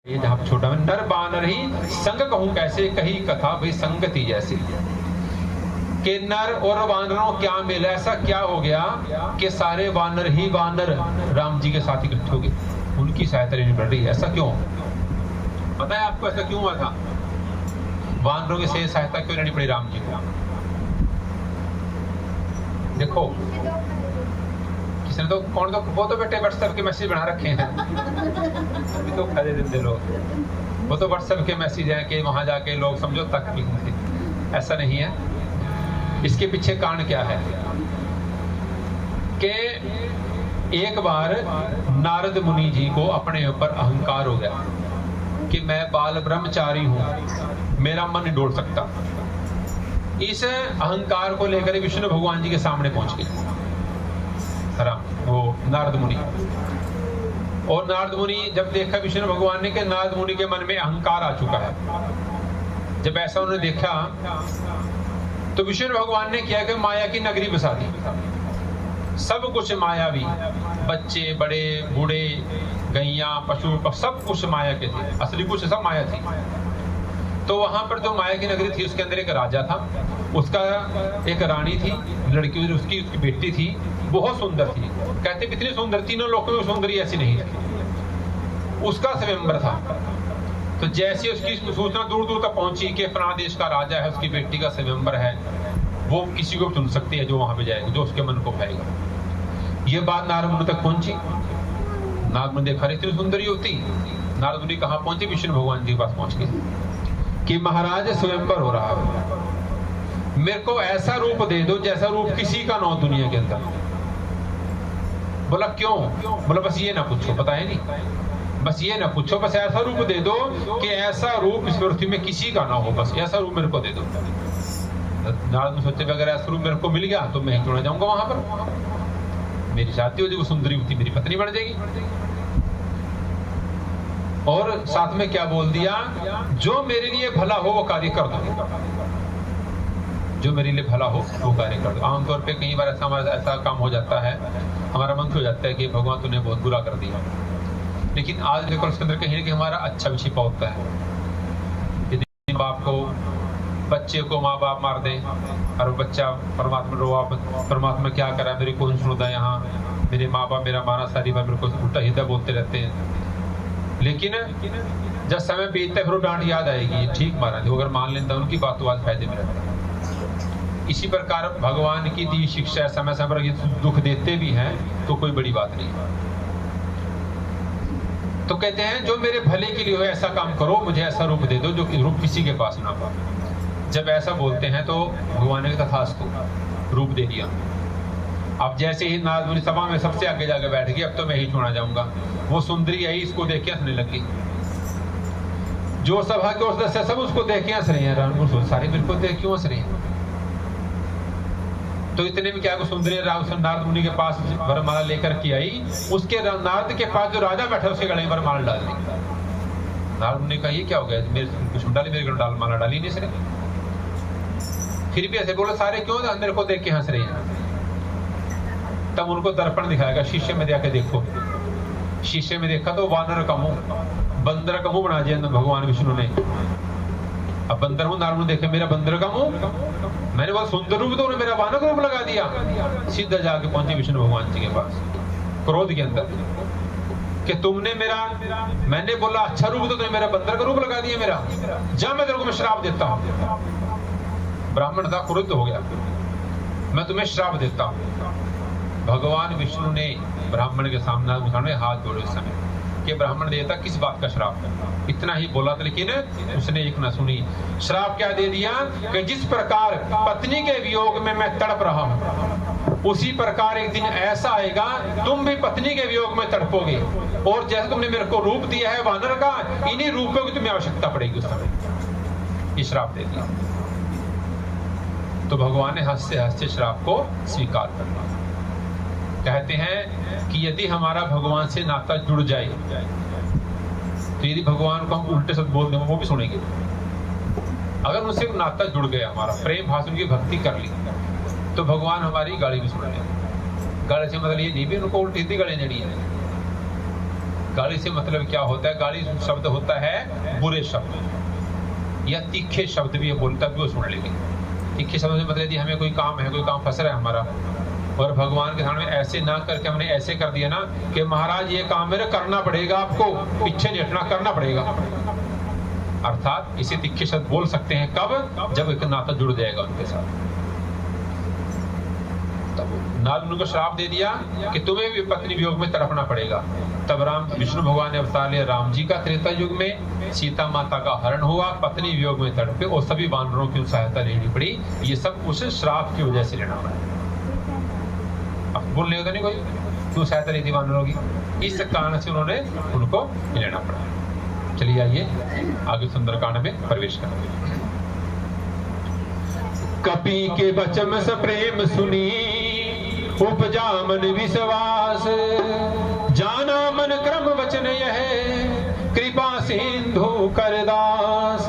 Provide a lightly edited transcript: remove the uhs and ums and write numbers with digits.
ये जहाँ छोटा में नर बानर ही संग कहूं कैसे, कही कथा भाई संगति जैसी। कि नर और वानरों क्या मिला, ऐसा क्या हो गया कि सारे वानर ही वानर राम जी के साथ इकट्ठे हो गए, उनकी सहायता लेनी पड़ रही है। ऐसा क्यों पता है आपको? ऐसा क्यों हुआ था? वानरों की सहायता क्यों लेनी पड़ी राम जी को? देखो किसने तो कौन तो वो तो बेटे व्हाट्सएप के मैसेज बना रखे हैं अभी तो खड़े दिन लोग, वो तो व्हाट्सएप के मैसेज हैं कि वहां जाके लोग समझो तक भी थे। ऐसा नहीं है। इसके पीछे कारण क्या है कि एक बार नारद मुनि जी को अपने ऊपर अहंकार हो गया कि मैं बाल ब्रह्मचारी हूं, मेरा मन नहीं डोल सकता। इस अहंकार को लेकर विष्णु भगवान जी के सामने पहुंच गए वो नारद मुनि। और नारद मुनि जब देखा विष्णु भगवान ने कि नारद मुनि के मन में अहंकार आ चुका है, जब ऐसा उन्होंने देखा तो विष्णु भगवान ने क्या कि माया की नगरी बसा दी। सब कुछ मायावी, बच्चे बड़े बूढ़े गैया पशु सब कुछ माया के थे, असली कुछ सब माया थी। तो वहां पर जो माया की नगरी थी उसके अंदर एक राजा था, उसका एक रानी थी, लड़की उसकी बेटी थी, बहुत सुंदर थी। कहते कितनी सुंदर, तीनों लोगों में सुंदरी ऐसी नहीं थी। उसका स्वयंवर था। तो जैसे उसकी सूचना दूर दूर तक पहुंची कि फलाना देश का राजा है, उसकी बेटी का स्वयंवर है, वो किसी को चुन सकती है जो वहां पे जाएगा, जो उसके मन को भाएगा। ये बात नारद मुनि तक पहुंची। नारद मुनि देखा इतनी सुंदरी होती। नारद मुनि कहां पहुंचे? विष्णु भगवान जी के पास पहुंच गए कि महाराज स्वयंवर हो रहा है, मेरे को ऐसा रूप दे दो जैसा रूप किसी का ना हो दुनिया के अंदर। बोला क्यों? बोला बस ये ना पूछो, पता है नहीं, बस ये ना पूछो, बस ऐसा रूप दे दो कि ऐसा रूप इस पृथ्वी में किसी का ना हो, बस ऐसा रूप मेरे को दे दो। नारद सोचे अगर ऐसा रूप मेरे को मिल गया तो मैं क्यों ना जाऊंगा वहां पर, मेरी शादी हो जाएगी, वो सुंदरी होती मेरी पत्नी बन जाएगी। और साथ में क्या बोल दिया? जो मेरे लिए भला हो वो कार्य कर दो, जो मेरे लिए भला हो वो कार्य कर दो। आमतौर पे कई बार ऐसा हमारा ऐसा काम हो जाता है, हमारा मन हो जाता है कि भगवान तूने बहुत बुरा कर दिया, लेकिन आज देखो उसके अंदर कहीं ना कहीं हमारा अच्छा भी छिपा होता है। यदि बाप को, बच्चे को माँ बाप मार दे और बच्चा परमात्मा रो, आप परमात्मा क्या करा, मेरी कौन सुनता है, यहाँ मेरे माँ बाप मेरा माना सारी बार मेरे को उल्टा हृदय बोलते रहते हैं। लेकिन जब समय बीतता है फिर डांट याद आएगी, ठीक मारा थी, अगर मान लेता उनकी बात तो आज फायदे में रहता है। इसी प्रकार भगवान की दी शिक्षा समय समय पर दुख देते भी हैं तो कोई बड़ी बात नहीं। तो कहते हैं जो मेरे भले के लिए हो ऐसा काम करो, मुझे ऐसा रूप दे दो जो रूप किसी के पास ना हो। जब ऐसा बोलते हैं तो भगवान ने तथास्तु रूप दे दिया। अब जैसे ही नारद मुनि सभा में सबसे आगे जाकर बैठ गए, अब तो मैं ही चुना जाऊंगा। वो सुंदरी आई, इसको देख के हंसने लगी। जो सभा के और सदस्य सब उसको देख के हंस रहे हैं, सारे मेरे को देख क्यों हंस रहे हैं? तो इतने में क्या सुंदरी नारद मुनि के पास वरमाला लेकर के आई। उसके नारद के पास जो राजा बैठा उसके गले में वरमाला डाल दी। नारद मुनि का ये क्या हो गया, मेरे कुछ डाली, मेरे गले डाल माला डाली नहीं इसने। फिर भी ऐसे बोले सारे क्यों मेरे को देख के हंस रहे हैं? तब उनको दर्पण दिखाएगा, शीशे में जाके देखो। शीशे में देखा तो वानर का मुंह, बंदर का मुंह बना दिया भगवान विष्णु ने। अब बंदर मुंह नारद मुनि देखे, मेरा बंदर का मुंह, मैंने बहुत सुंदर रूप तो मेरा वानर का रूप लगा दिया। सीधा जाके पहुंचे विष्णु भगवान जी के पास क्रोध के अंदर कि तुमने मेरा, मैंने बोला अच्छा रूप तो तुमने मेरा बंदर का रूप लगा दिया मेरा, जा मैं तेरे को मैं श्राप देता हूं। ब्राह्मण था, क्रोध हो गया, मैं तुम्हें श्राप देता हूं। भगवान विष्णु ने ब्राह्मण के सामने हाथ जोड़े उस समय कि ब्राह्मण देता किस बात का श्राप है। इतना ही बोला था लेकिन उसने एक न सुनी। श्राप क्या दे दिया कि जिस प्रकार पत्नी के वियोग में मैं तड़प रहा हूं, उसी प्रकार एक दिन ऐसा आएगा तुम भी पत्नी के वियोग में तड़पोगे, और जैसे तुमने मेरे को रूप दिया है वानर का, इन्हीं रूपों की तुम्हें आवश्यकता पड़ेगी उस समय। ये श्राप दे दिया। तो भगवान ने हंसते हंसते श्राप को स्वीकार कर लिया। कहते हैं कि यदि हमारा भगवान से नाता जुड़ जाए तो यदि भगवान को हम उल्टे शब्द बोल दें वो भी सुनेंगे। अगर उनसे नाता जुड़ गया, हमारा प्रेम भाषण की भक्ति कर ली, तो भगवान हमारी गाली भी सुन लेंगे। गाली से मतलब ये नहीं भी उनको उल्टी सीधी गाली देनी है। गाली से मतलब क्या होता है? गाली शब्द होता है बुरे शब्द या तीखे शब्द भी बोलता भी वो सुन लेंगे। तीखे शब्द से मतलब यदि हमें कोई काम फंस रहा है हमारा, और भगवान के सामने ऐसे ना करके हमने ऐसे कर दिया ना कि महाराज ये काम मेरे करना पड़ेगा, आपको पीछे नहीं हटना, करना पड़ेगा, अर्थात इसे तीखे शब्द बोल सकते हैं कब? जब एक नाता जुड़ जाएगा उनके साथ। तब नारद उनको श्राप दे दिया कि तुम्हें भी पत्नी वियोग में तड़पना पड़ेगा। तब विष्णु भगवान ने अवतार लिया राम जी का त्रेता युग में, सीता माता का हरण हुआ, पत्नी वियोग में तड़पे और सभी वानरों की सहायता लेनी पड़ी। ये सब उस श्राप की वजह से लेना पड़ा। अब बोल नहीं होता नहीं कोई, क्यों सहायता ली थी वानरों की? इस कारण से उन्होंने उनको लेना पड़ा। चलिए आइए आगे सुंदरकांड में प्रवेश करेंगे। कपि के वचन से प्रेम सुनी, उपजा मन विश्वास, जाना मन क्रम वचन यह, कृपा सिंधु करदास।